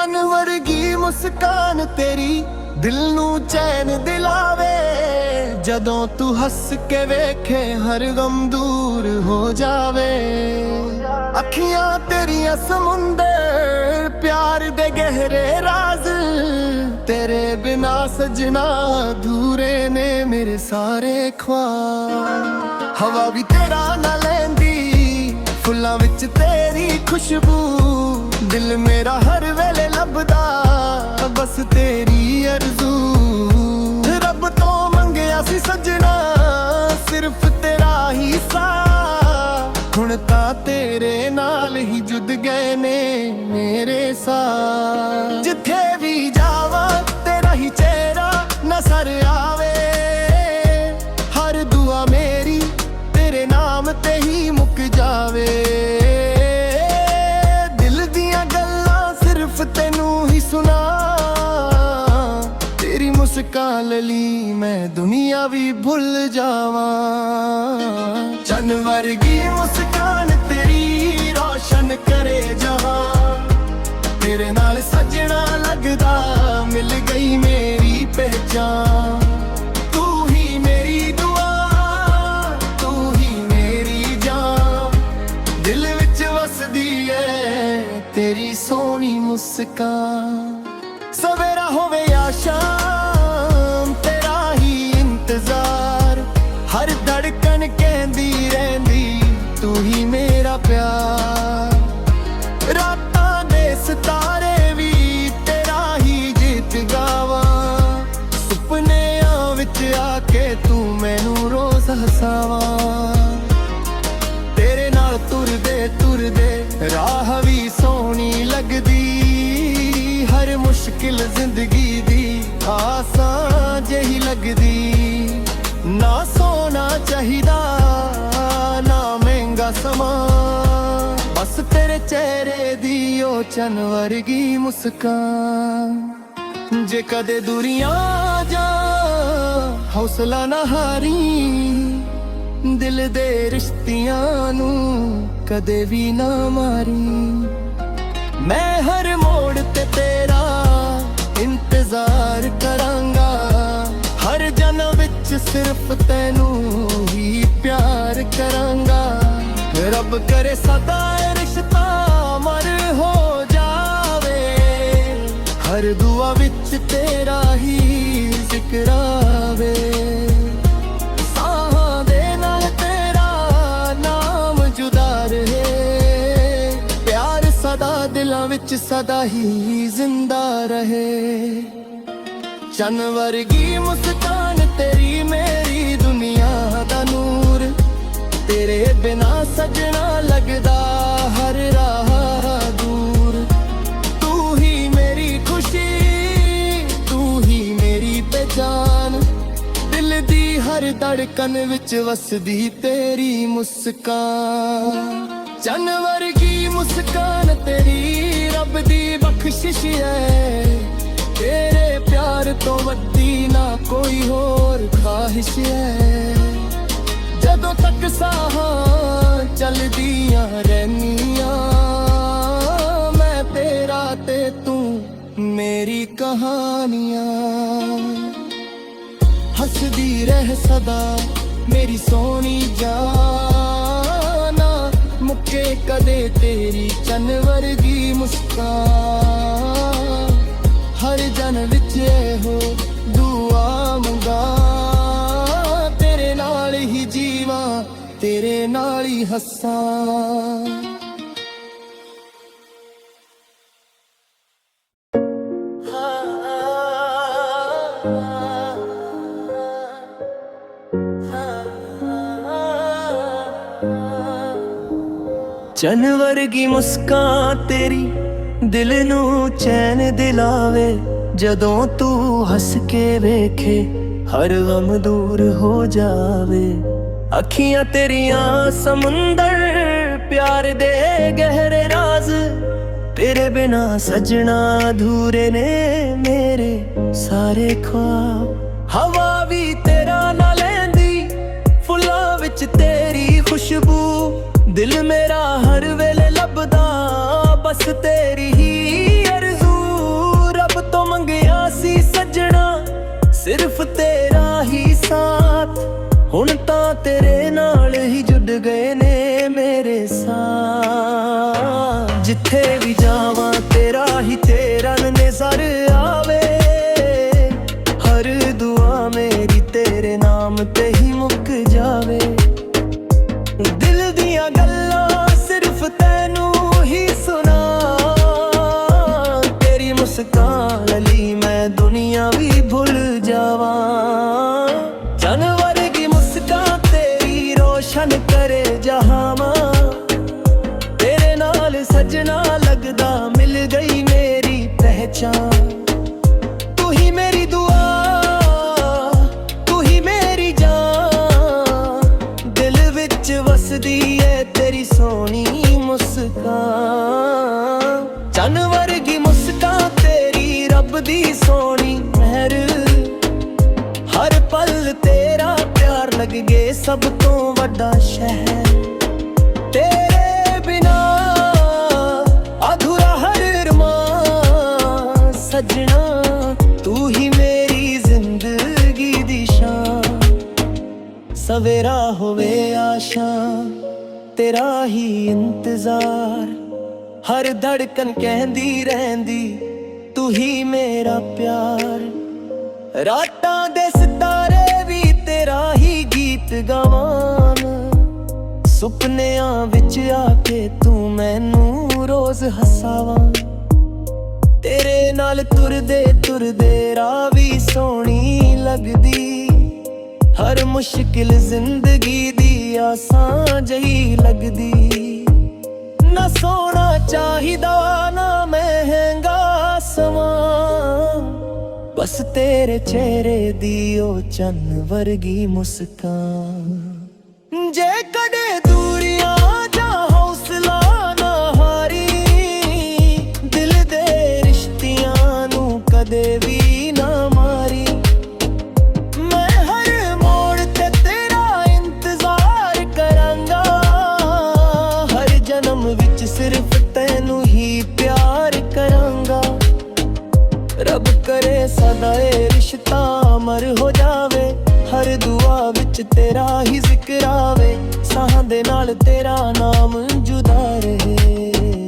ਚੰਨ ਵਰਗੀ ਮੁਸਕਾਨ ਤੇਰੀ ਦਿਲ ਨੂੰ ਚੈਨ ਦਿਲਾਵੇ। ਜਦੋਂ ਤੂੰ ਹੱਸ ਕੇ ਵੇਖੇ ਹਰ ਗਮ ਦੂਰ ਹੋ ਜਾਵੇ। ਅੱਖੀਆਂ ਤੇਰੀਆਂ ਸਮੁੰਦਰ ਪਿਆਰ ਦੇ ਗਹਿਰੇ ਰਾਜ਼, ਤੇਰੇ ਬਿਨਾ ਸਜਣਾ ਅਧੂਰੇ ਨੇ ਮੇਰੇ ਸਾਰੇ ख्वाब। ਹਵਾ ਵੀ ਤੇਰਾ ਨਾ ਲੈਂਦੀ, ਫੁੱਲਾਂ ਵਿੱਚ ਤੇਰੀ ਖੁਸ਼ਬੂ, ਦਿਲ ਮੇਰਾ ਹਰ ਵੇਲੇ ਲੱਭਦਾ ਬਸ ਤੇਰੀ ਅਰਜ਼ੂ। ਰੱਬ ਤੋਂ ਮੰਗਿਆ ਸੀ ਸਜਣਾ ਸਿਰਫ ਤੇਰਾ ਹੀ ਸਾਥ, ਹੁਣ ਤਾਂ ਤੇਰੇ ਨਾਲ ਹੀ ਜੁੜ ਗਏ ਨੇ ਮੇਰੇ ਸਾਥ। ਜਿੱਥੇ ਵੀ ਜਾਵਾਂ ਤੇਰਾ ਹੀ ਚਿਹਰਾ ਨਜ਼ਰ ਆਵੇ, ਹਰ ਦੁਆ ਮੇਰੀ ਤੇਰੇ ਨਾਮ ਤੇ ਹੀ ਮੁੱਕ ਜਾਵੇ। ਦਿਲ ਦੀਆਂ ਗੱਲਾਂ ਸਿਰਫ ਤੈਨੂੰ ਹੀ ਸੁਣਾ, ਤੇਰੀ ਮੁਸਕਾਨ ਲਈ ਮੈਂ ਦੁਨੀਆ ਵੀ ਭੁੱਲ ਜਾਵਾਂ। ਚੰਨ ਵਰਗੀ ਮੁਸਕਾਨ ਤੇਰੀ ਰੋਸ਼ਨ ਕਰੇ ਜਹਾਂ, ਤੇਰੇ ਨਾਲ ਸਜਣਾ ਲੱਗਦਾ ਮਿਲ ਗਈ ਮੇਰੀ ਪਹਿਚਾਨ। ਤੂੰ ਹੀ ਮੇਰੀ ਦੁਆ, ਤੂੰ ਹੀ ਮੇਰੀ ਜਾਨ, ਦਿਲ ਵਿੱਚ ਵਸਦੀ ਏ ਤੇਰੀ ਸੋਹਣੀ ਮੁਸਕਾਨ। ਸਵੇਰਾ ਹੋਵੇ ਜਾਂ ਸ਼ਾਮ ਤੇਰਾ ਹੀ ਇੰਤਜ਼ਾਰ, ਹਰ ਧੜਕਣ ਕਹਿੰਦੀ ਰਹਿੰਦੀ ਤੂੰ ਹੀ ਮੇਰਾ ਪਿਆਰ। ਰਾਤਾਂ ਦੇ ਸਿਤਾਰੇ ਵੀ ਤੇਰਾ ਹੀ ਗੀਤ ਗਾਵਾਂ, ਸੁਪਨਿਆਂ ਵਿੱਚ ਆ ਕੇ ਤੂੰ ਮੈਨੂੰ ਰੋਜ਼ ਹਸਾਵਾਂ। ਤੇਰੇ ਨਾਲ ਤੁਰਦੇ ਤੁਰਦੇ ਰਾਹ ਵੀ ਸੋਹਣੀ ਲੱਗਦੀ, ਹਰ ਮੁਸ਼ਕਿਲ ਜ਼ਿੰਦਗੀ ਦੀ ਆਸਾਨ ਜਿਹੀ ਲੱਗਦੀ। ਨਾ ਸੋਨਾ ਚਾਹੀਦਾ ਨਾ ਮਹਿੰਗਾ ਸਮਾਂ, ਬਸ ਤੇਰੇ ਚਿਹਰੇ ਦੀ ਉਹ ਚੰਨ ਵਰਗੀ ਮੁਸਕਾਨ। ਜੇ ਕਦੇ ਦੁਰੀਆਂ ਜਾ ਹੌਸਲਾ ਨਾ ਹਾਰੀ, ਦਿਲ ਦੇ ਰਿਸ਼ਤਿਆਂ ਨੂੰ ਕਦੇ ਵੀ ਨਾ ਮਾਰੀ। ਮੈਂ ਹਰ ਮੋੜ ਤੇ ਤੇਰਾ ਇੰਤਜ਼ਾਰ ਕਰਾਂਗਾ, ਹਰ ਜਨਮ ਵਿੱਚ ਸਿਰਫ ਤੈਨੂੰ ਹੀ ਪਿਆਰ ਕਰਾਂਗਾ। ਰੱਬ ਕਰੇ ਸਦਾ ਇਹ ਰਿਸ਼ਤਾ ਅਮਰ ਹੋ ਜਾਵੇ, ਹਰ ਦੁਆ ਵਿੱਚ ਤੇਰਾ ਹੀ ਜ਼ਿਕਰ ਆਵੇ। ਸਾਹਾਂ ਦੇ ਨਾਲ ਤੇਰਾ ਨਾਮ ਜੁਦਾ ਰਹੇ, ਪਿਆਰ ਸਦਾ ਦਿਲਾਂ ਵਿੱਚ ਸਦਾ ਹੀ ਜ਼ਿੰਦਾ ਰਹੇ। ਚੰਨ ਵਰਗੀ ਮੁਸਕਾਨ ਤੇਰੀ ਮੇਰੀ ਦੁਨੀਆ ਦਾ ਨੂਰ, ਤੇਰੇ ਬਿਨਾ ਸਜਣਾ ਲੱਗਦਾ ਹਰ ਰਾਹ ਦੂਰ। ਤੂੰ ਹੀ ਮੇਰੀ ਖੁਸ਼ੀ, ਤੂੰ ਹੀ ਮੇਰੀ ਪਹਿਚਾਨ, ਦਿਲ ਦੀ ਹਰ ਧੜਕਨ ਵਿੱਚ ਵਸਦੀ ਤੇਰੀ ਮੁਸਕਾਨ। ਚੰਨ ਵਰਗੀ ਮੁਸਕਾਨ ਤੇਰੀ ਰੱਬ ਦੀ ਬਖਸ਼ਿਸ਼ ਹੈ, ਤੇਰੇ ਪਿਆਰ ਤੋਂ ਵੱਡੀ ਨਾ ਕੋਈ ਹੋਰ ਖਾਹਿਸ਼ ਹੈ। ਜਦੋਂ ਤੱਕ ਸਾਹਾਂ ਚੱਲਦੀਆਂ ਰਹਿਨੀਆਂ, ਮੈਂ ਤੇਰਾ ਤੇ ਤੂੰ ਮੇਰੀ ਕਹਾਣੀਆਂ। ਹੱਸਦੀ ਰਹਿ ਸਦਾ ਮੇਰੀ ਸੋਹਣੀ ਜਾਨਾ, ਮੁੱਕੇ ਕਦੇ ਤੇਰੀ ਚੰਨ ਵਰਗੀ ਮੁਸਕਾਨ। ਹਰ ਜਨਮ ਵਿੱਚ ਇਹੋ ਦੁਆ ਮੰਗਾ, ਤੇਰੇ ਨਾਲ ਹੀ ਜੀਵਾਂ ਤੇਰੇ ਨਾਲ ਹੀ ਹੱਸਾਂ। ਚੰਨ ਵਰਗੀ ਮੁਸਕਾਨ ਤੇਰੀ ਦਿਲ ਨੂੰ ਚੈਨ ਦਿਲਾਵੇ, ਜਦੋਂ ਤੂੰ ਹੱਸ ਕੇ ਵੇਖੇ ਹਰ ਗਮ ਦੂਰ ਹੋ ਜਾਵੇ। ਅੱਖੀਆਂ ਤੇਰੀਆਂ ਸਮੁੰਦਰ ਪਿਆਰ ਦੇ ਗਹਿਰੇ ਰਾਜ਼, ਤੇਰੇ ਬਿਨਾ ਸਜਣਾ ਅਧੂਰੇ ਨੇ ਮੇਰੇ ਸਾਰੇ ख्वाब। ਹਵਾ ਵੀ ਤੇਰਾ ਨਾ ਲੈਂਦੀ, ਫੁੱਲਾਂ ਵਿੱਚ ਤੇਰੀ ਖੁਸ਼ਬੂ, ਦਿਲ ਮੇਰਾ ਹਰ ਵੇਲੇ ਲੱਭਦਾ ਬਸ ਤੇਰੀ ਹੀ ਅਰਜ਼ੂ। ਸਿਰਫ ਤੇਰਾ ਹੀ ਸਾਥ। ਹੁਣ ਤਾਂ ਤੇਰੇ ਨਾਲ ਹੀ ਜੁੜ ਗਏ ਨੇ ਮੇਰੇ ਸਾਥ। ਜਿੱਥੇ ਵੀ ਜਾਵਾਂ ਤੇਰਾ ਹੀ ਚਿਹਰਾ ਨਜ਼ਰ ਆਵੇ। ਹਰ ਦੁਆ ਮੇਰੀ ਤੇਰੇ ਨਾਮ ਤੇ ਹੀ ਮੁੱਕ ਜਾਵੇ। ਦਿਲ ਦੀਆਂ ਗੱਲਾਂ ਸਿਰਫ ਤੈਨੂੰ ਹੀ ਸੁਣਾ। ਤੇਰੀ ਮੁਸਕਾਨ ਲਈ ਮੈਂ ਦੁਨੀਆ ਵੀ ਭੁੱਲ ਜਾਵਾਂ। ਚੰਨ ਵਰਗੀ ਮੁਸਕਾਨ ਤੇਰੀ ਰੋਸ਼ਨ ਕਰੇ ਜਹਾਵਾਂ। ਤੇਰੇ ਨਾਲ ਸਜਣਾ ਲੱਗਦਾ ਮਿਲ ਗਈ ਮੇਰੀ ਪਹਿਚਾਨ। ਤੂੰ ਹੀ ਮੇਰੀ ਦੁਆ, ਤੂੰ ਹੀ ਮੇਰੀ ਜਾਨ। ਦਿਲ ਵਿੱਚ ਵਸਦੀ ਏ ਤੇਰੀ ਸੋਹਣੀ ਮੁਸਕਾਨ। ਚੰਨ ਵਰਗੀ ਮੁਸਕਾਨ ਤੇਰੀ ਰੱਬ ਦੀ ਸੋਹਣੀ ਮਿਹਰ। ਹਰ ਪਲ ਤੇਰਾ ਪਿਆਰ ਲੱਗ ਗਏ ਸਭ ਤੋਂ ਵੱਡਾ ਸ਼ਹਿਰ। ਤੇਰੇ ਬਿਨਾ ਅਧੂਰਾ ਹਰ ਅਰਮਾਨ। ਸਜਣਾ ਤੂੰ ਹੀ ਮੇਰੀ ਜ਼ਿੰਦਗੀ ਦੀ ਸ਼ਾਨ। ਸਵੇਰਾ ਹੋਵੇ ਜਾਂ ਸ਼ਾਮ ਤੇਰਾ ਹੀ ਇੰਤਜ਼ਾਰ। ਹਰ ਧੜਕਨ ਕਹਿੰਦੀ ਰਹਿੰਦੀ ਤੂੰ ਹੀ ਮੇਰਾ ਪਿਆਰ। ਰਾਤਾਂ ਦੇ ਸਿਤਾਰੇ ਵੀ ਤੇਰਾ ਹੀ ਗੀਤ ਗਾਵਣ। ਸੁਪਨਿਆਂ ਵਿੱਚ ਆ ਕੇ ਤੂੰ ਮੈਨੂੰ ਰੋਜ਼ ਹਸਾਵਾਂ। ਤੇਰੇ ਨਾਲ ਤੁਰਦੇ ਤੁਰਦੇ ਰਾਹ ਵੀ ਸੋਹਣੀ ਲੱਗਦੀ। ਹਰ ਮੁਸ਼ਕਿਲ ਜ਼ਿੰਦਗੀ ਦੀ ਆਸਾਂ ਜਹੀ ਲੱਗਦੀ। ਨਾ ਸੋਹਣਾ ਚਾਹੀਦਾ ਨਾ ਮਹਿੰਗਾ ਸਮਾਂ। ਬਸ ਤੇਰੇ ਚਿਹਰੇ ਦੀ ਉਹ ਚੰਨ ਵਰਗੀ ਮੁਸਕਾਨ। ਜੇ ਕਦੇ ਦੂਰੀਆਂ ਜਾਂ ਹੌਸਲਾ ਨਾ ਹਾਰੀ। ਦਿਲ ਦੇ ਰਿਸ਼ਤਿਆਂ ਨੂੰ ਕਦੇ ਵੀ ਨਾ ਮਾਰੀ। ਮੈਂ ਹਰ ਮੋੜ ਤੇ ਤੇਰਾ ਇੰਤਜ਼ਾਰ ਕਰਾਂਗਾ। ਹਰ ਜਨਮ ਵਿੱਚ ਸਿਰਫ ਤੈਨੂੰ ਹੀ ਪਿਆਰ ਕਰਾਂਗਾ। ਰੱਬ ਕਰੇ ਸਦਾ ਇਹ ਰਿਸ਼ਤਾ ਅਮਰ ਹੋ ਜਾਵੇ। ਹਰ ਦੁਆ ਵਿੱਚ ਤੇਰਾ ਹੀ ਜ਼ਿਕਰ ਆਵੇ। ਸਾਹਾਂ ਦੇ ਨਾਲ ਤੇਰਾ ਨਾਮ ਜੁਦਾ ਰਹੇ।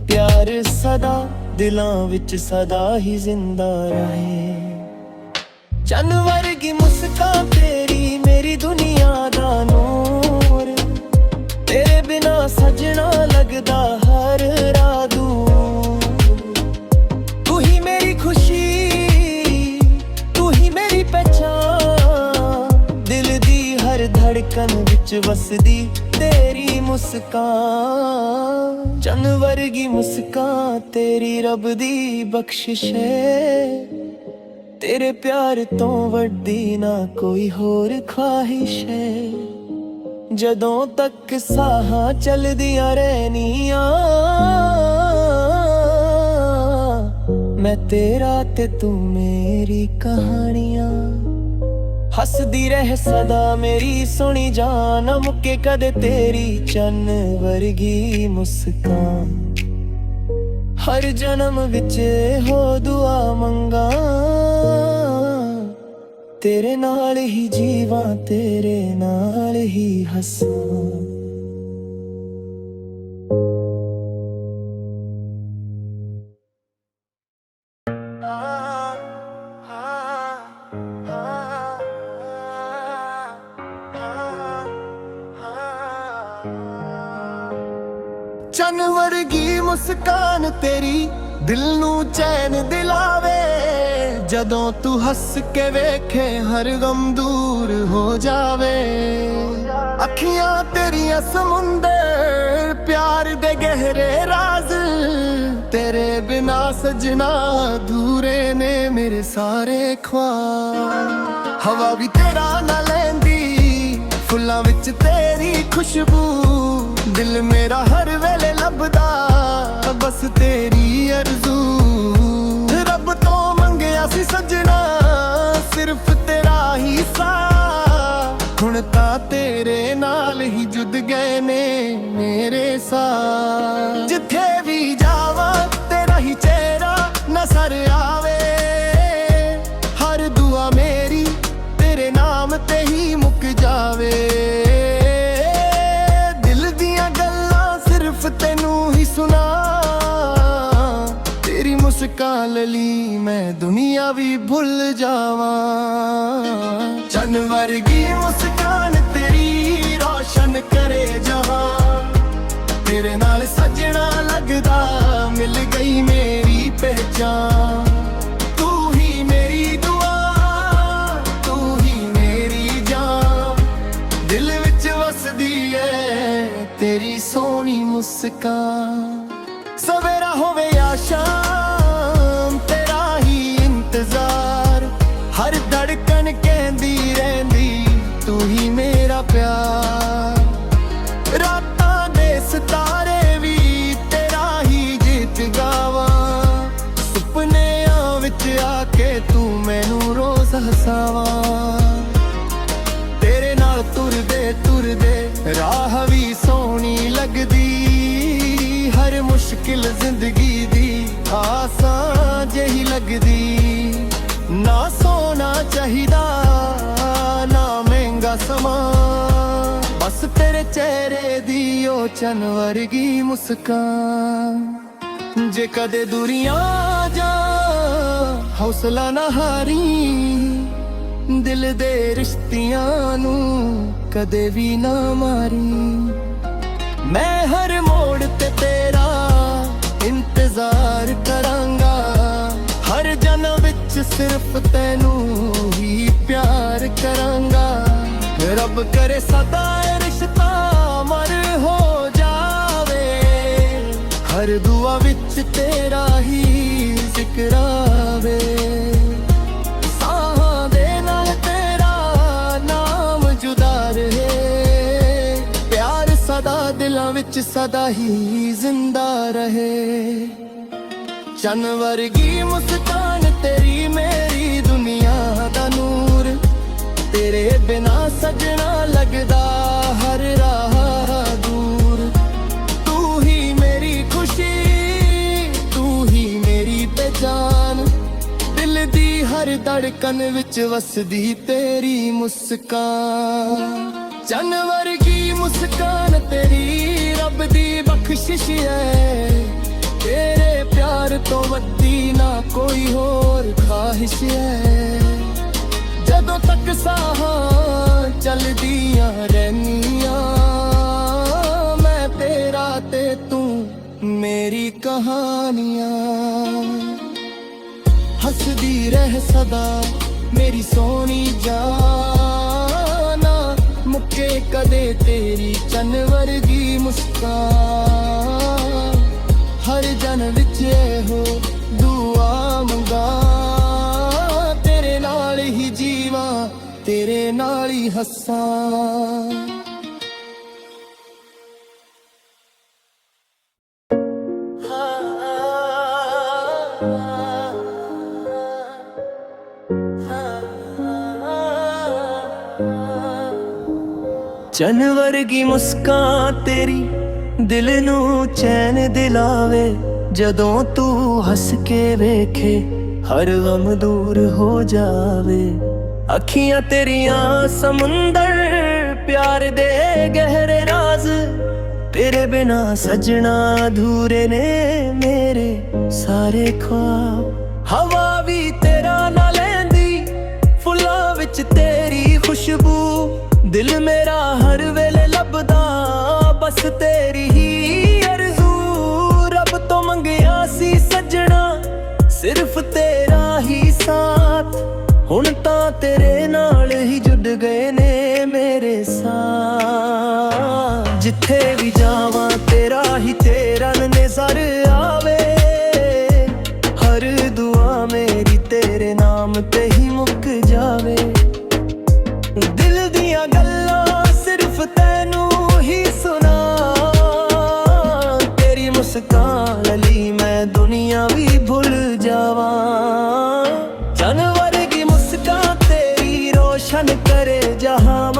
ਪਿਆਰ ਸਦਾ ਦਿਲਾਂ ਵਿੱਚ ਸਦਾ ਹੀ ਜ਼ਿੰਦਾ ਰਹੇ। ਚੰਨ ਵਰਗੀ ਮੁਸਕਾਨ ਤੇਰੀ ਮੇਰੀ ਦੁਨੀਆ ਦਾ ਨੂਰ। ਤੇਰੇ ਬਿਨਾ ਸਜਣਾ ਲੱਗਦਾ ਹਰ ਰਾਹ ਦੂਰ। ਤੂੰ ਹੀ ਮੇਰੀ ਖੁਸ਼ੀ, ਤੂੰ ਹੀ ਮੇਰੀ ਪਹਿਚਾਨ। ਦਿਲ ਦੀ ਹਰ ਧੜਕਨ ਵਿੱਚ ਵਸਦੀ ਤੇਰੀ ਮੁਸਕਾਨ। ਚੰਨ ਵਰਗੀ ਮੁਸਕਾਨ ਤੇਰੀ ਰੱਬ ਦੀ ਬਖਸ਼ਿਸ਼ ਹੈ। ਤੇਰੇ ਪਿਆਰ ਤੋਂ ਵੱਡੀ ਨਾ ਕੋਈ ਹੋਰ ਖਵਾਹਿਸ਼ ਹੈ। ਜਦੋਂ ਤੱਕ ਸਾਹਾਂ ਚੱਲਦੀਆਂ ਰਹਿਣੀਆਂ। ਮੈਂ ਤੇਰਾ ਤੇ ਤੂੰ ਮੇਰੀ ਕਹਾਣੀਆਂ। ਹੱਸਦੀ ਰਹਿ ਸਦਾ ਮੇਰੀ ਸੋਹਣੀ ਜਾਨ। ਮੁੱਕੇ ਕਦੇ ਤੇਰੀ ਚੰਨ ਵਰਗੀ ਮੁਸਕਾਨ। ਹਰ ਜਨਮ ਵਿੱਚ ਹੋ ਦੁਆ ਮੰਗਾ। ਤੇਰੇ ਨਾਲ ਹੀ ਜੀਵਾਂ ਤੇਰੇ ਨਾਲ ਹੀ ਹੱਸਾਂ। ਚੰਨ ਵਰਗੀ ਮੁਸਕਾਨ ਤੇਰੀ ਦਿਲ ਨੂੰ ਚੈਨ ਦਿਲਾਵੇ। ਜਦੋਂ ਤੂੰ ਹੱਸ ਕੇ ਵੇਖੇ ਹਰ ਗਮ ਦੂਰ ਹੋ ਜਾਵੇ। ਅੱਖੀਆਂ ਤੇਰੀਆਂ ਸਮੁੰਦਰ ਪਿਆਰ ਦੇ ਗਹਿਰੇ ਰਾਜ਼। ਤੇਰੇ ਬਿਨਾ ਸਜਣਾ ਅਧੂਰੇ ਨੇ ਮੇਰੇ ਸਾਰੇ ख्वाब। ਹਵਾ ਵੀ ਤੇਰਾ ਨਾ ਲੈਂਦੀ, ਫੁੱਲਾਂ ਵਿੱਚ ਤੇਰੀ ਖੁਸ਼ਬੂ। ਦਿਲ ਮੇਰਾ ਹਰ ਵੇਲੇ ਲੱਭਦਾ ਬਸ ਤੇਰੀ ਅਰਜ਼ੂ। ਰੱਬ ਤੋਂ ਮੰਗਿਆ ਸੀ ਸਜਣਾ ਸਿਰਫ ਤੇਰਾ ਹੀ ਸਾਥ। ਹੁਣ ਤਾਂ ਤੇਰੇ ਨਾਲ ਹੀ ਜੁੜ ਗਏ ਨੇ ਮੇਰੇ ਸਾਥ। ਜਿੱਥੇ ਵੀ ਜਾਵਾਂ ਤੇਰਾ ਹੀ ਚਿਹਰਾ ਨਜ਼ਰ ਆਵੇ। ਹਰ ਦੁਆ ਮੇਰੀ ਲਈ ਮੈਂ ਦੁਨੀਆ ਵੀ ਭੁੱਲ ਜਾਵਾਂ। ਚੰਨ ਵਰਗੀ ਮੁਸਕਾਨ ਤੇਰੀ ਰੋਸ਼ਨ ਕਰੇ ਜਹਾਂ, ਤੇਰੇ ਨਾਲ ਸਜਣਾ ਲੱਗਦਾ ਮਿਲ ਗਈ ਮੇਰੀ ਪਹਿਚਾਨ। ਤੂੰ ਹੀ ਮੇਰੀ ਦੁਆ, ਤੂੰ ਹੀ ਮੇਰੀ ਜਾਨ, ਦਿਲ ਵਿੱਚ ਵਸਦੀ ਏ ਤੇਰੀ ਸੋਹਣੀ ਮੁਸਕਾਨ। ਸਵੇਰਾ ਹੋਵੇ ਜਾਂ ਸ਼ਾਮ ਤੇਰਾ ਹੀ ਇੰਤਜ਼ਾਰ, ਹਰ ਧੜਕਣ ਕਹਿੰਦੀ ਰਹਿੰਦੀ ਤੂੰ ਹੀ ਮੇਰਾ ਪਿਆਰ। ਰਾਤਾਂ ਦੇ ਸਿਤਾਰੇ ਵੀ ਤੇਰਾ ਹੀ ਗੀਤ ਗਾਵਾਂ, ਸੁਪਨਿਆਂ ਵਿੱਚ ਆ ਕੇ ਤੂੰ ਮੈਨੂੰ ਰੋਜ਼ ਹਸਾਵਾਂ। ਤੇਰੇ ਨਾਲ ਤੁਰਦੇ ਤੁਰਦੇ ਰਾਹ ਵੀ ਸੋਹਣੀ ਲੱਗਦੀ, ਹਰ ਮੁਸ਼ਕਿਲ ਜ਼ਿੰਦਗੀ ਦੀ ਆਸਾਨ ਜਿਹੀ ਲੱਗਦੀ। ਨਾ ਸੋਨਾ ਚਾਹੀਦਾ ਨਾ ਮਹਿੰਗਾ ਸਮਾਂ, ਬਸ ਤੇਰੇ ਚਿਹਰੇ ਦੀ ਉਹ ਚੰਨ ਵਰਗੀ ਮੁਸਕਾਨ। ਜੇ ਕਦੇ ਦੁਰੀਆਂ ਜਾ ਹੌਸਲਾ ਨਾ ਹਾਰੀ, ਦਿਲ ਦੇ ਰਿਸ਼ਤਿਆਂ ਨੂੰ ਕਦੇ ਵੀ ਨਾ ਮਾਰੀ। ਮੈਂ ਹਰ ਮੋੜ ਤੇ ਤੇਰਾ ਇੰਤਜ਼ਾਰ ਕਰਾਂਗਾ, ਹਰ ਜਨਮ ਵਿੱਚ ਸਿਰਫ ਤੈਨੂੰ ਹੀ ਪਿਆਰ ਕਰਾਂਗਾ। ਰੱਬ ਕਰੇ ਸਦਾ ਇਹ ਰਿਸ਼ਤਾ ਅਮਰ ਹੋ ਜਾਵੇ, ਹਰ ਦੁਆ ਵਿੱਚ ਤੇਰਾ ਹੀ ਜ਼ਿਕਰ ਆਵੇ। ਸਾਹਾਂ ਦੇ ਨਾਲ ਤੇਰਾ ਨਾਮ ਜੁਦਾ ਰਹੇ, ਪਿਆਰ ਸਦਾ ਦਿਲਾਂ ਵਿੱਚ ਸਦਾ ਹੀ ਜ਼ਿੰਦਾ ਰਹੇ। ਚੰਨ ਵਰਗੀ ਮੁਸਕਾਨ ਤੇਰੀ ਮੇਰੀ ਦੁਨੀਆ ਦਾ ਨੂਰ, ਤੇਰੇ ਬਿਨਾ ਸਜਣਾ ਲੱਗਦਾ ਹਰ ਰਾਹ ਦੂਰ। ਤੂੰ ਹੀ ਮੇਰੀ ਖੁਸ਼ੀ, ਤੂੰ ਹੀ ਮੇਰੀ ਪਹਿਚਾਨ, ਦਿਲ ਦੀ ਹਰ ਧੜਕਨ ਵਿੱਚ ਵਸਦੀ ਤੇਰੀ ਮੁਸਕਾਨ। ਚੰਨ ਵਰਗੀ ਮੁਸਕਾਨ ਤੇਰੀ ਰੱਬ ਦੀ ਬਖਸ਼ਿਸ਼ ਹੈ, ਤੇਰੇ ਪਿਆਰ ਤੋਂ ਵੱਡੀ ਨਾ ਕੋਈ ਹੋਰ ਖਾਹਿਸ਼ ਹੈ। ਜਦੋਂ ਤੱਕ ਸਾਹਾਂ ਚੱਲਦੀਆਂ ਰਹਿਨੀਆਂ, ਮੈਂ ਤੇਰਾ ਤੇ ਤੂੰ ਮੇਰੀ ਕਹਾਣੀਆਂ। ਹੱਸਦੀ ਰਹਿ ਸਦਾ ਮੇਰੀ ਸੋਹਣੀ ਜਾਨਾ, ਮੁੱਕੇ ਕਦੇ ਤੇਰੀ ਚੰਨ ਵਰਗੀ ਮੁਸਕਾਨ। ਹਰ ਜਨਮ ਵਿੱਚ ਇਹੋ ਦੁਆ ਮੰਗਾ, ਤੇਰੇ ਨਾਲ ਹੀ ਜੀਵਾਂ ਤੇਰੇ ਨਾਲ ਹੀ ਹੱਸਾਂ। ਚੰਨ ਵਰਗੀ ਮੁਸਕਾਨ ਤੇਰੀ ਦਿਲ ਨੂੰ ਚੈਨ ਦਿਲਾਵੇ, ਜਦੋਂ ਤੂੰ ਹੱਸ ਕੇ ਵੇਖੇ ਹਰ ਗਮ ਦੂਰ ਹੋ ਜਾਵੇ। ਅੱਖੀਆਂ ਤੇਰੀਆਂ ਸਮੁੰਦਰ ਪਿਆਰ ਦੇ ਗਹਿਰੇ ਰਾਜ਼, ਤੇਰੇ ਬਿਨਾ ਸਜਣਾ ਅਧੂਰੇ ਨੇ ਮੇਰੇ ਸਾਰੇ ਖ਼ਵਾਬ। ਹਵਾ ਵੀ ਤੇਰਾ ਨਾ ਲੈਂਦੀ, ਫੁੱਲਾਂ ਵਿੱਚ ਤੇਰੀ ਖੁਸ਼ਬੂ, ਦਿਲ ਮੇਰਾ ਹਰ ਵੇਲੇ ਲੱਭਦਾ ਬਸ ਤੇਰੀ ਹੀ ਅਰਜ਼ੂ। ਰੱਬ ਤੋਂ ਮੰਗਿਆ ਸੀ ਸੱਜਣਾ ਸਿਰਫ ਤੇਰਾ ਹੀ ਸਾਥ, ਹੁਣ ਤਾਂ ਤੇਰੇ ਨਾਲ ਹੀ ਜੁੜ ਗਏ ਨੇ ਮੇਰੇ ਸਾਥ। ਜਿੱਥੇ ਵੀ ਜਾਵਾਂ ਤੇਰਾ ਹੀ ਚਿਹਰਾ ਨਜ਼ਰ ਆਵੇ, ਹਰ ਦੁਆ ਮੇਰੀ ਤੇਰੇ ਨਾਮ ਤੇ ਹੀ ਮੁੱਕ ਜਾਵੇ। ਦਿਲ ਦੀਆਂ ਗੱਲਾਂ ਸਿਰਫ ਤੈਨੂੰ ਹੀ ਸੁਣਾ, ਤੇਰੀ ਮੁਸਕਾਨ ਲਈ ਮੈਂ ਦੁਨੀਆ ਵੀ ਭੁੱਲ ਜਾਵਾਂ। ਚੰਨ ਵਰਗੀ ਮੁਸਕਾਨ ਤੇਰੀ ਰੋਸ਼ਨ ਕਰੇ ਜਹਾਂ,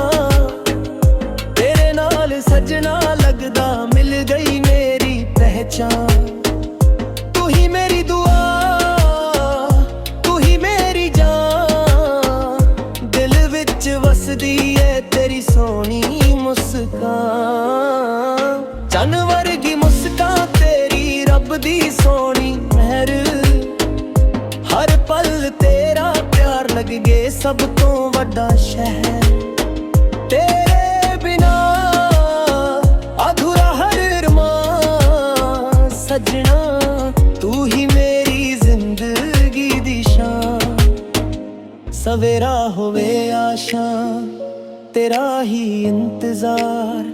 ਤੇਰੇ ਨਾਲ ਸਜਣਾ ਲੱਗਦਾ ਮਿਲ ਗਈ ਮੇਰੀ ਪਹਿਚਾਨ। ਤੂੰ ਹੀ ਮੇਰੀ ਦੁਆ, ਤੂੰ ਹੀ ਮੇਰੀ ਜਾਨ, ਦਿਲ ਵਿੱਚ ਵਸਦੀ ਏ ਤੇਰੀ ਸੋਹਣੀ ਮੁਸਕਾਨ। ਚੰਨ ਵਰਗੀ ਮੁਸਕਾਨ ਤੇਰੀ ਰੱਬ ਦੀ ਸੋਹਣੀ ਮਹਿਰ, ਡਿੱਗ ਗਏ ਸਭ ਤੋਂ ਵੱਡਾ ਸ਼ਹਿਰ। ਤੇਰੇ ਬਿਨਾ ਅਧੂਰਾ ਹਰ ਅਰਮਾਨ ਸਜਣਾ, ਤੂੰ ਹੀ ਮੇਰੀ ਜ਼ਿੰਦਗੀ ਦੀ ਸ਼ਾਨ। ਸਵੇਰਾ ਹੋਵੇ ਆਸ਼ਾ ਤੇਰਾ ਹੀ ਇੰਤਜ਼ਾਰ,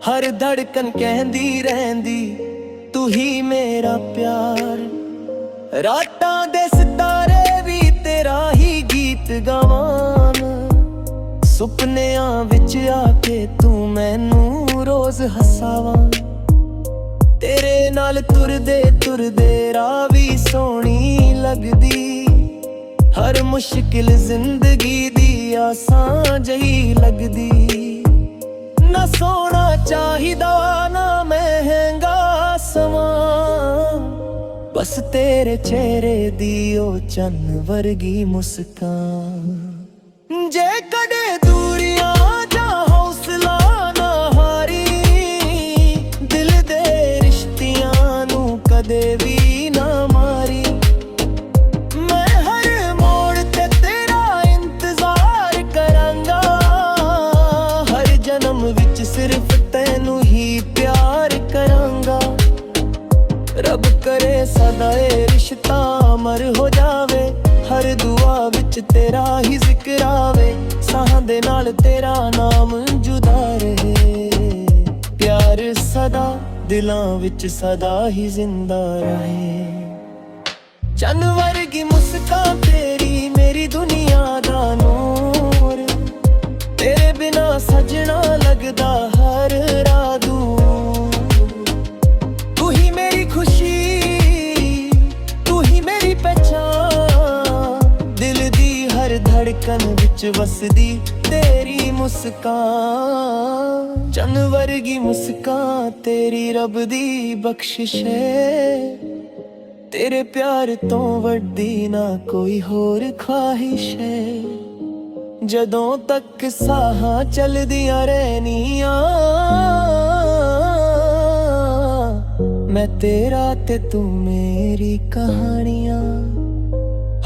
ਹਰ ਧੜਕਨ ਕਹਿੰਦੀ ਰਹਿੰਦੀ ਤੂੰ ਹੀ ਮੇਰਾ ਪਿਆਰ। ਰਾਤਾਂ ਦੇ ਸਿਤਾਰੇ ਵੀ ਤੇਰਾ ਹੀ ਗੀਤ ਗਾਵਣ, ਸੁਪਨਿਆਂ ਵਿੱਚ ਆ ਕੇ ਤੂੰ ਮੈਨੂੰ ਰੋਜ਼ ਹਸਾਵਾਂ। ਤੇਰੇ ਨਾਲ ਤੁਰਦੇ ਤੁਰਦੇ ਰਾਹ ਵੀ ਸੋਹਣੀ ਲੱਗਦੀ, ਹਰ ਮੁਸ਼ਕਿਲ ਜ਼ਿੰਦਗੀ ਦੀ ਆਸਾਂ ਜਹੀ ਲੱਗਦੀ। ਨਾ ਸੋਹਣਾ ਚਾਹੀਦਾ ਨਾ ਮਹਿੰਗਾ ਸਮਾਂ, ਬਸ ਤੇਰੇ ਚਿਹਰੇ ਦੀ ਉਹ ਚੰਨ ਵਰਗੀ ਮੁਸਕਾਨ। ਜੇ ਕਦੇ ਦੂਰੀਆਂ ਜਾਂ ਹੌਸਲਾ ਨਾ ਹਾਰੀ, ਦਿਲ ਦੇ ਰਿਸ਼ਤਿਆਂ ਨੂੰ ਕਦੇ ਵੀ ਨਾ ਮਾਰੀ। ਮੈਂ ਹਰ ਮੋੜ ਤੇ ਤੇਰਾ ਇੰਤਜ਼ਾਰ ਕਰਾਂਗਾ, ਹਰ ਜਨਮ ਵਿੱਚ ਸਿਰਫ ਤੈਨੂੰ ਹੀ ਪਿਆਰ ਕਰਾਂਗਾ। ਰੱਬ ਕਰੇ ਸਦਾ ਇਹ ਰਿਸ਼ਤਾ ਅਮਰ ਹੋ ਜਾਵੇ, ਹਰ ਦੁਆ ਵਿੱਚ ਤੇਰਾ ਹੀ ਜ਼ਿਕਰ ਆਵੇ। ਸਾਹਾਂ ਦੇ ਨਾਲ ਤੇਰਾ ਨਾਮ ਜੁਦਾ ਰਹੇ, ਪਿਆਰ ਸਦਾ ਦਿਲਾਂ ਵਿੱਚ ਸਦਾ ਹੀ ਜ਼ਿੰਦਾ ਰਹੇ। ਚੰਨ ਵਰਗੀ ਮੁਸਕਾਨ ਤੇਰੀ ਮੇਰੀ ਦੁਨੀਆ ਦਾ ਨੂਰ, ਤੇਰੇ ਬਿਨਾ ਸਜਣਾ ਲੱਗਦਾ ਹਰ ਰਾਹ ਦੂਰ। ਤੂੰ ਹੀ ਮੇਰੀ ਖੁਸ਼ੀ, ਤੂੰ ਹੀ ਮੇਰੀ ਪਹਿਚਾਨ, ਦਿਲ ਦੀ ਹਰ ਧੜਕਨ ਵਿੱਚ ਵਸਦੀ ਤੇਰੀ ਮੁਸਕਾਨ। ਚੰਨ ਵਰਗੀ ਮੁਸਕਾਨ ਤੇਰੀ ਰੱਬ ਦੀ ਬਖਸ਼ਿਸ਼ ਹੈ, ਤੇਰੇ ਪਿਆਰ ਤੋਂ ਵੱਡੀ ਨਾ ਕੋਈ ਹੋਰ ਖਵਾਹਿਸ਼ ਹੈ। ਜਦੋਂ ਤੱਕ ਸਾਹਾਂ ਚੱਲਦੀਆਂ ਰਹਿਣੀਆਂ, ਮੈਂ ਤੇਰਾ ਤੇ ਤੂੰ ਮੇਰੀ ਕਹਾਣੀਆਂ।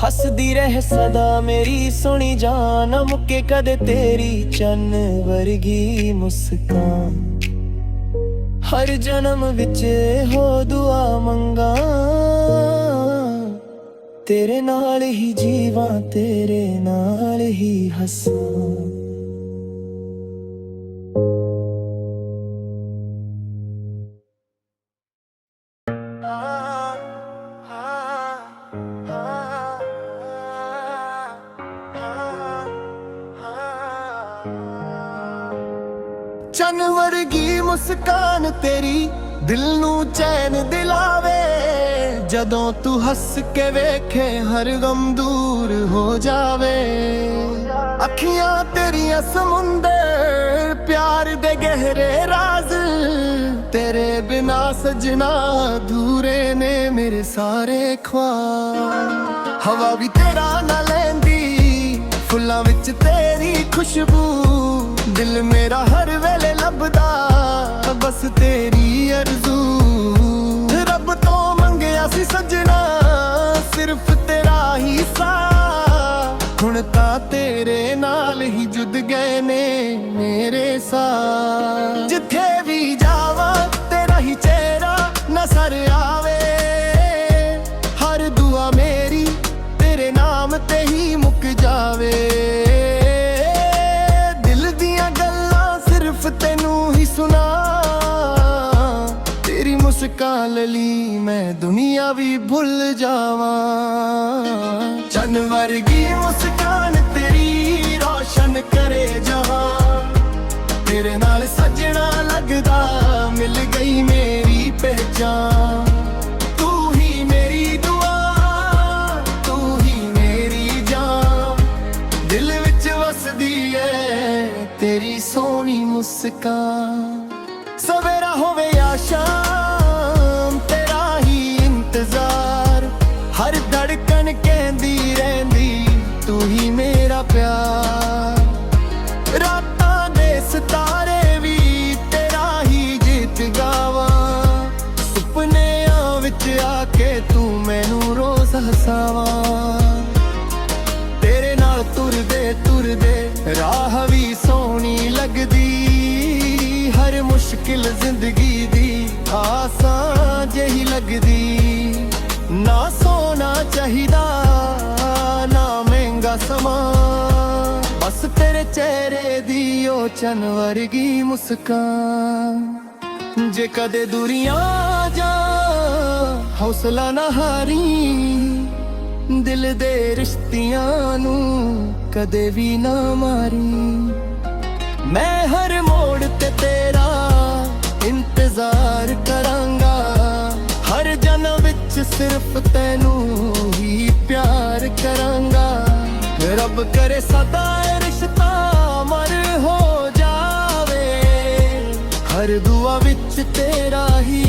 ਹੱਸਦੀ ਰਹਿ ਸਦਾ ਮੇਰੀ ਸੋਹਣੀ ਜਾਨ, ਮੁੱਕੇ ਕਦੇ ਤੇਰੀ ਚੰਨ ਵਰਗੀ ਮੁਸਕਾਨ। ਹਰ ਜਨਮ ਵਿੱਚ ਹੋ ਦੁਆ ਮੰਗਾ, ਤੇਰੇ ਨਾਲ ਹੀ ਜੀਵਾਂ ਤੇਰੇ ਨਾਲ ਹੀ ਹੱਸਾਂ। ਚੰਨ ਵਰਗੀ ਮੁਸਕਾਨ ਤੇਰੀ ਦਿਲ ਨੂੰ ਚੈਨ ਦਿਲਾਵੇ, ਜਦੋਂ ਤੂੰ ਹੱਸ ਕੇ ਵੇਖੇ ਹਰ ਗਮ ਦੂਰ ਹੋ ਜਾਵੇ। ਅੱਖੀਆਂ ਤੇਰੀਆਂ ਸਮੁੰਦਰ ਪਿਆਰ ਦੇ ਗਹਿਰੇ ਰਾਜ਼, ਤੇਰੇ ਬਿਨਾ ਸਜਣਾ ਅਧੂਰੇ ਨੇ ਮੇਰੇ ਸਾਰੇ ਖ਼ਵਾਬ। ਹਵਾ ਵੀ ਤੇਰਾ ਨਾ ਲੈਂਦੀ, ਫੁੱਲਾਂ ਵਿੱਚ ਤੇਰੀ ਖੁਸ਼ਬੂ, ਦਿਲ ਮੇਰਾ ਹਰ ਵੇਲੇ ਲੱਭਦਾ ਬਸ ਤੇਰੀ ਅਰਜ਼ੂ। ਰੱਬ ਤੋਂ ਮੰਗਿਆ ਸੀ ਸਜਣਾ ਸਿਰਫ ਤੇਰਾ ਹੀ ਸਾਥ, ਹੁਣ ਤਾਂ ਤੇਰੇ ਨਾਲ ਹੀ ਜੁੜ ਗਏ ਨੇ ਮੇਰੇ ਸਾਥ। ਜਿੱਥੇ ਵੀ ਜਾਵਾਂ ਤੇਰਾ ਹੀ ਚਿਹਰਾ ਨਜ਼ਰ ਆਵੇ, ਹਰ ਦੁਆ ਮੇਰੀ ਤੇਰੇ ਨਾਮ ਤੇ ਹੀ ਮੁੱਕ ਜਾਵੇ। ਤੈਨੂੰ ਹੀ ਸੁਣਾ ਤੇਰੀ ਮੁਸਕਾਨ ਲਈ ਮੈਂ ਦੁਨੀਆ ਵੀ ਭੁੱਲ ਜਾਵਾਂ। ਚੰਨ ਵਰਗੀ ਮੁਸਕਾਨ ਤੇਰੀ ਰੋਸ਼ਨ ਕਰੇ ਜਹਾਂ, ਤੇਰੇ ਨਾਲ ਸਜਣਾ ਲੱਗਦਾ ਮਿਲ ਗਈ ਮੇਰੀ ਪਹਿਚਾਨ। ਤੂੰ ਹੀ ਮੇਰੀ ਦੁਆ, ਤੂੰ ਹੀ ਮੇਰੀ ਜਾਨ, ਦਿਲ ਵਿੱਚ ਵਸਦੀ ਏ ਤੇਰੀ ਸੋਹਣੀ ਮੁਸਕਾਨ। ਸਵੇਰਾ ਹੋਵੇ ਜਾਂ ਸ਼ਾਮ ਤੇਰਾ ਹੀ ਇੰਤਜ਼ਾਰ, ਹਰ ਧੜਕਨ ਕਹਿੰਦੀ ਰਹਿੰਦੀ ਤੂੰ ਹੀ ਮੇਰਾ ਪਿਆਰ। ਰਾਤਾਂ ਦੇ ਸਿਤਾਰੇ ਵੀ ਤੇਰਾ ਹੀ ਗੀਤ ਗਾਵਾਂ, ਸੁਪਨਿਆਂ ਵਿੱਚ ਆ ਕੇ ਤੂੰ ਮੈਨੂੰ ਰੋਜ਼ ਹਸਾਵਾਂ। ਤੇਰੇ ਨਾਲ मुश्किल जिंदगी दी आसान जही लगदी। ना सोना चाहिदा ना महंगा समान, बस तेरे चेहरे दी ओ चन वर्गी मुस्कान। जे कदे दूरियां जा हौसला ना हारी, दिल दे रिश्तियां नू कदे भी ना मारी। मैं हर मोड़ ते तेरा इंतजार करांगा, हर जन्म विच सिर्फ तैनू ही प्यार करांगा। रब करे सदा रिश्ता अमर हो जावे, हर दुआ विच तेरा ही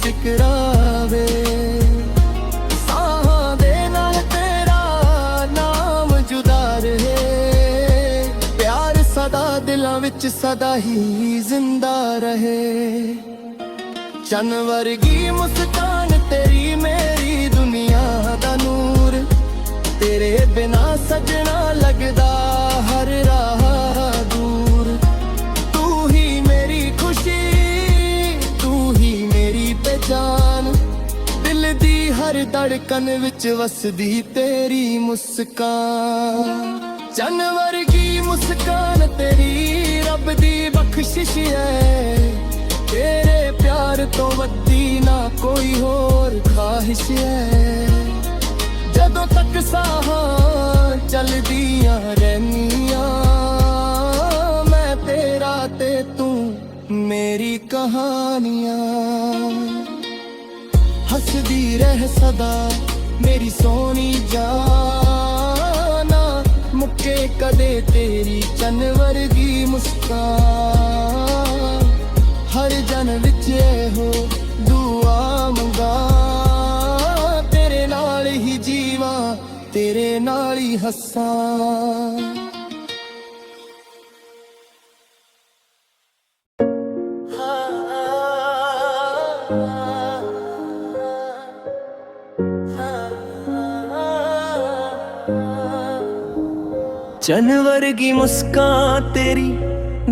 जिक्र आवे। साहां दे नाल तेरा नाम जुदा रहे, प्यार सदा दिलां विच सदा ही जिंदा रहे। चन वर्गी मुस्कान तेरी मेरी दुनिया दा नूर, तेरे बिना सजना लगदा हर राह दूर। तू ही मेरी खुशी, तू ही मेरी पहचान, दिल दी हर धड़कन विच वसदी तेरी मुस्कान। चन वर्गी मुस्कान तेरी रब दी बख्शिश है, तेरे प्यार तो वड्डी ना कोई होर ख्वाहिश है। जदों तक साहां चलदियां रहनियां, मैं तेरा ते तू मेरी कहानियां। हसदी रह सदा मेरी सोनी जाना, मुक्के कदे तेरी चन वर्गी मुस्कान। हर जन विच हो दुआ मंगा, तेरे नाल ही जीवा तेरे नाल ही हस्सां। चन वर्गी मुस्कान तेरी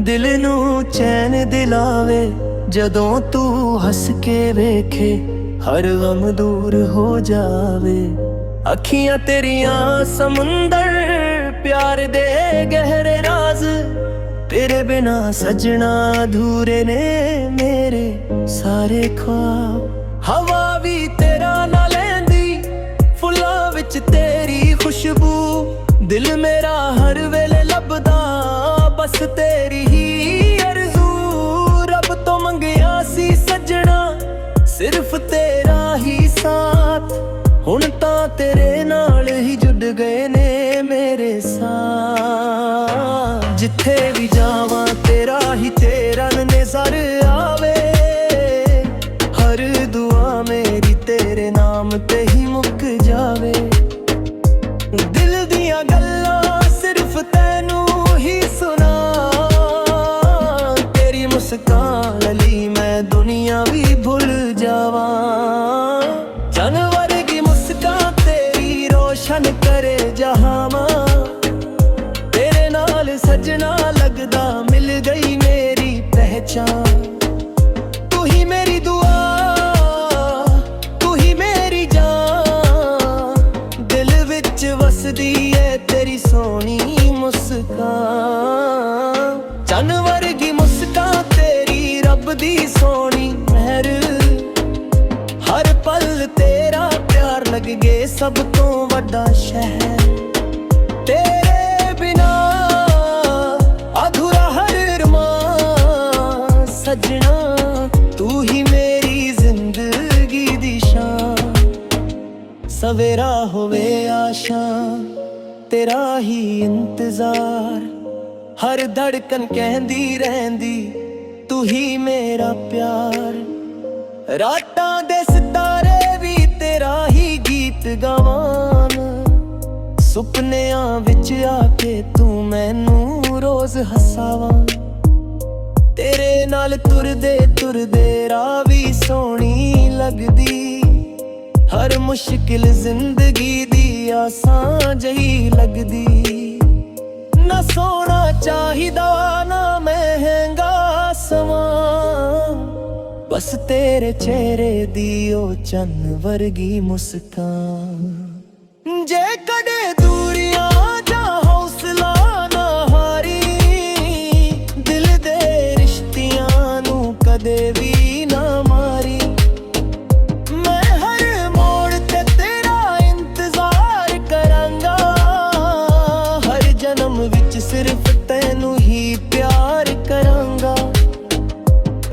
दिल नू चैन दिलावे, जदों तू हस के वेखे हर गम दूर हो जावे। अखियां तेरियां समुंदर प्यार दे गहरे राज, तेरे बिना सजना अधूरे ने मेरे सारे ख्वाब। हवा भी तेरा ना लैंदी, फुल्लां विच तेरी खुशबू, दिल मेरा हर वेले लभदा बस तेरी ही अरज़ू। रब तो मंगिया सी सजना सिर्फ तेरा ही साथ, हुण तां तेरे नाल ही जुड़ गए ने मेरे साथ। जिथे भी जावां तेरा ही तेरा नज़र आवे, हर दुआ मेरी तेरे नाम ते ही मुक जावे। दिल दियां गल्लां सिर्फ तैनू ही सुना, तेरी मुस्कान अली मैं दुनिया भी भुल जावा। चन वर्गी मुस्कान तेरी रोशन करे जहां, तेरे नाल सजना लगदा मिल गई मेरी पहचान। तू ही मेरी दुआ, तू ही मेरी जान, दिल विच वसदी है तेरी सोनी मुस्कान। चन वर्गी मुस्कान तेरी रब दी सोनी मेहर, हर पल तेरा प्यार लग गए सब तो वड्डा शहर। तेरे बिना अधूरा हर अरमान, सजना तू ही मेरी जिंदगी दी शान। सवेरा होवे आशां तेरा ही इंतजार, हर धड़कन कहंदी रहंदी तू ही मेरा प्यार। रातां दे सितारे भी तेरा ही गीत गवान, सुपनियां विच आके तू मैनू रोज हसावां। तेरे नाल तुरदे तुरदे राह भी सोहनी लगदी, हर मुश्किल जिंदगी दी आसान जही लगदी। ना सोना चाहिदा ना महंगा समान, बस तेरे चेहरे दी ओ चन्न वर्गी मुस्कान। जे कदे दूरियां जा हौसला ना हारी, दिल दे रिश्तियां नू कदे भी ना मारी। मैं हर मोड़ ते तेरा इंतजार करांगा, हर जन्म विच सिर्फ तैनू ही प्यार करांगा।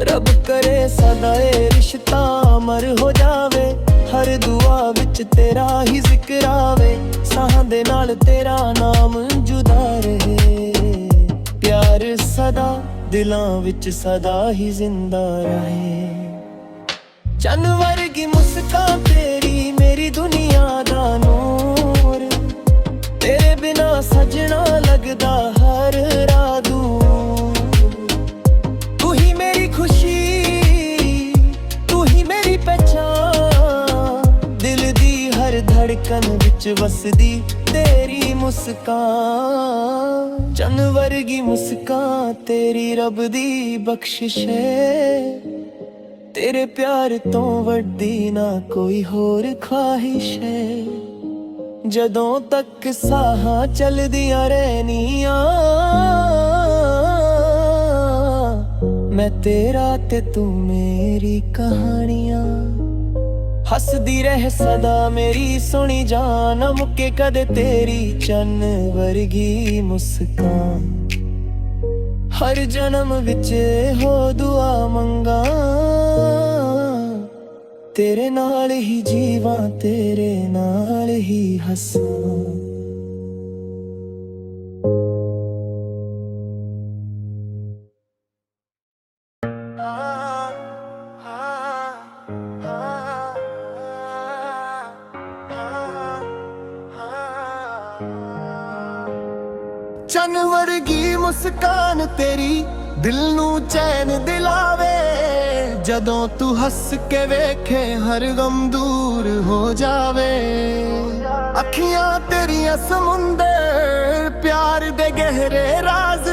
रब करे सदा ए रिश्ता अमर हो जावे, हर दुआ विच तेरा ही जिक्र आवे। साहां दे नाल तेरा नाम जुदा रहे, प्यार सदा दिलां विच सदा ही जिंदा रहे। चन्न वर्गी मुस्कान तेरी मेरी दुनिया दा नूर, तेरे बिना सजना लगदा हर रात दूर। तू ही मेरी खुशी, तू ही मेरी पहचान, दिल दी हर धड़कन विच वसदी तेरी मुस्कान। चन्न वर्गी मुस्कान तेरी रब दी बख्शिश है, तेरे प्यार तो वड्डी ना कोई होर ख्वाहिश है। जदों तक साहां चलदियां रहनियां, मैं तेरा ते तू मेरी कहानियां। हसदी रह सदा मेरी सोनी जान, मुके कदे तेरी चन्न वर्गी मुस्कान। हर जन्म विच हो दुआ मंगा, तेरे नाल ही जीवां तेरे नाल ही हसां। चन्न वर्गी मुस्कान तेरी दिल नू चैन दिलावे, जदों तू हस के वेखे हर गम दूर हो जावे। अखियां तेरियां समुंदर प्यार दे गहरे राज,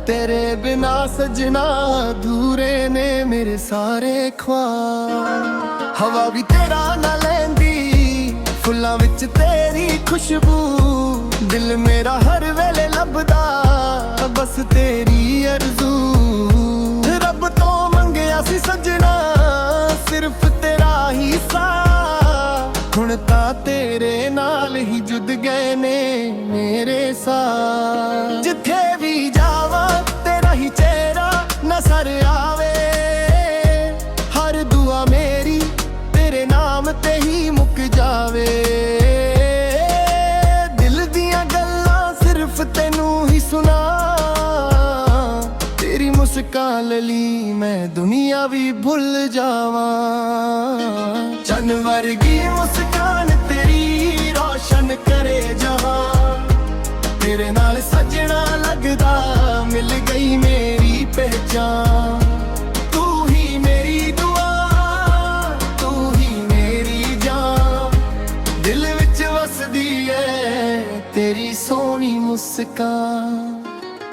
तेरे बिना सजना अधूरे ने मेरे सारे ख्वाब। हवा भी तेरा ना लैंदी, फुल्लां विच तेरी खुशबू, दिल मेरा हर वेले लभदा बस तेरी अरज़ू। रब तो मंगया सी सजना सिर्फ तेरा ही साथ, हुण तां तेरे नाल ही जुद गए ने मेरे साथ। जिथे भी जावां तेरा ही चेहरा नज़र आवे, हर दुआ मेरी तेरे नाम ते ही मुक जावे। तेनू ही सुना तेरी मुस्कान लली, मैं दुनिया भी भूल जावा। चन्न वर्गी मुस्कान तेरी रोशन करे जहां, तेरे नाल सजना लगदा मिल गई मेरी पहचान। तू ही मेरी दुआ, तू ही मेरी जान, दिल विच वसदी है तेरी सोनी मुस्कान।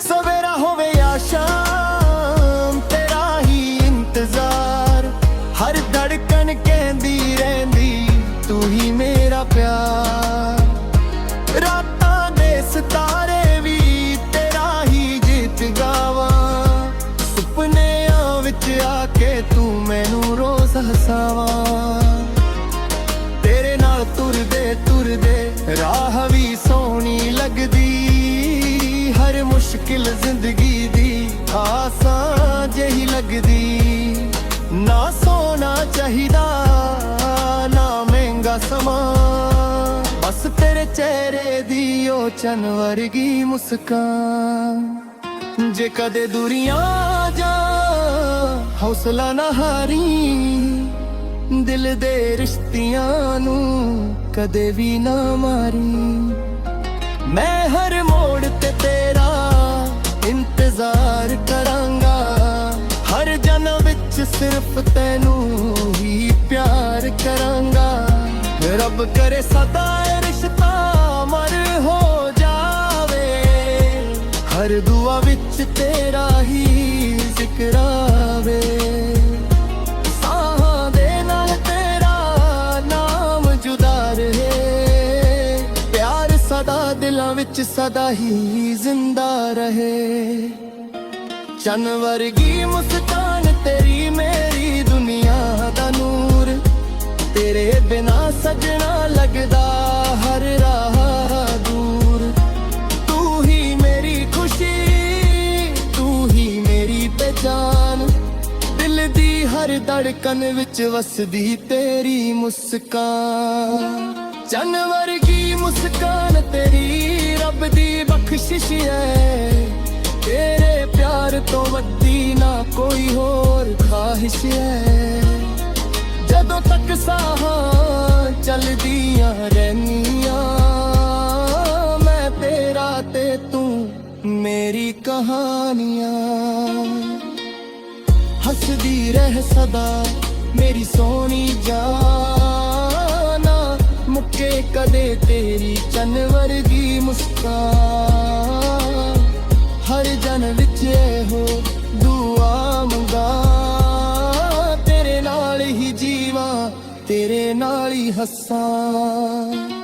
सवेरा होवे या शाम तेरा ही इंतजार, हर धड़कन कहंदी रहंदी तू ही मेरा प्यार। रातां दे सितारे भी तेरा ही गीत गावां, सुपनेआं विच आके तू मैनू रोज हसावां। तेरे नाल तुरदे तुरदे राह भी सोहनी लगदी, हर मुश्किल जिंदगी दी आसान जही लगदी। ना सोना चाहिदा ना महंगा समान, बस तेरे चेहरे दी ओ चन्न वर्गी मुस्कान। जे कदे दूरियां जा हौसला ना हारी, दिल दे रिश्तियां नू कदे भी ना मारी। मैं हर मोड़ ते तेरा इंतजार करांगा, हर जन्म विच सिर्फ तैनू ही प्यार करांगा। रब करे सदा रिश्ता अमर हो जावे, हर दुआ विच तेरा ही जिक्र आवे। ਵਿੱਚ ਸਦਾ ਹੀ ਜ਼ਿੰਦਾ ਰਹੇ। ਚੰਨ ਵਰਗੀ ਮੁਸਕਾਨ ਤੇਰੀ ਮੇਰੀ ਦੁਨੀਆ ਦਾ ਨੂਰ, ਤੇਰੇ ਬਿਨਾ ਸਜਣਾ ਲੱਗਦਾ ਹਰ ਰਾਹ ਦੂਰ। ਤੂੰ ਹੀ ਮੇਰੀ ਖੁਸ਼ੀ, ਤੂੰ ਹੀ ਮੇਰੀ ਪਹਿਚਾਨ, ਦਿਲ ਦੀ ਹਰ ਧੜਕਨ ਵਿੱਚ ਵਸਦੀ ਤੇਰੀ ਮੁਸਕਾਨ। ਚੰਨ ਵਰਗੀ ਮੁਸਕਾਨ ਤੇਰੀ ਰੱਬ ਦੀ ਬਖਸ਼ਿਸ਼ ਹੈ, ਤੇਰੇ ਪਿਆਰ ਤੋਂ ਵੱਡੀ ਨਾ ਕੋਈ ਹੋਰ ਖਾਹਿਸ਼ ਹੈ। ਜਦੋਂ ਤੱਕ ਸਾਹਾਂ ਚੱਲਦੀਆਂ ਰਹਿਨੀਆਂ, ਮੈਂ ਤੇਰਾ ਤੇ ਤੂੰ ਮੇਰੀ ਕਹਾਣੀਆਂ। ਹੱਸਦੀ ਰਹਿ ਸਦਾ ਮੇਰੀ ਸੋਹਣੀ ਜਾਨਾ, ਮੁੱਕੇ ਕਦੇ ਤੇਰੀ ਚੰਨ ਵਰਗੀ ਮੁਸਕਾਨ। ਹਰ ਜਨ ਵਿੱਚ ਇਹੋ ਦੁਆ ਮੰਗਾ, ਤੇਰੇ ਨਾਲ ਹੀ ਜੀਵਾਂ, ਤੇਰੇ ਨਾਲ ਹੀ ਹੱਸਾਂ।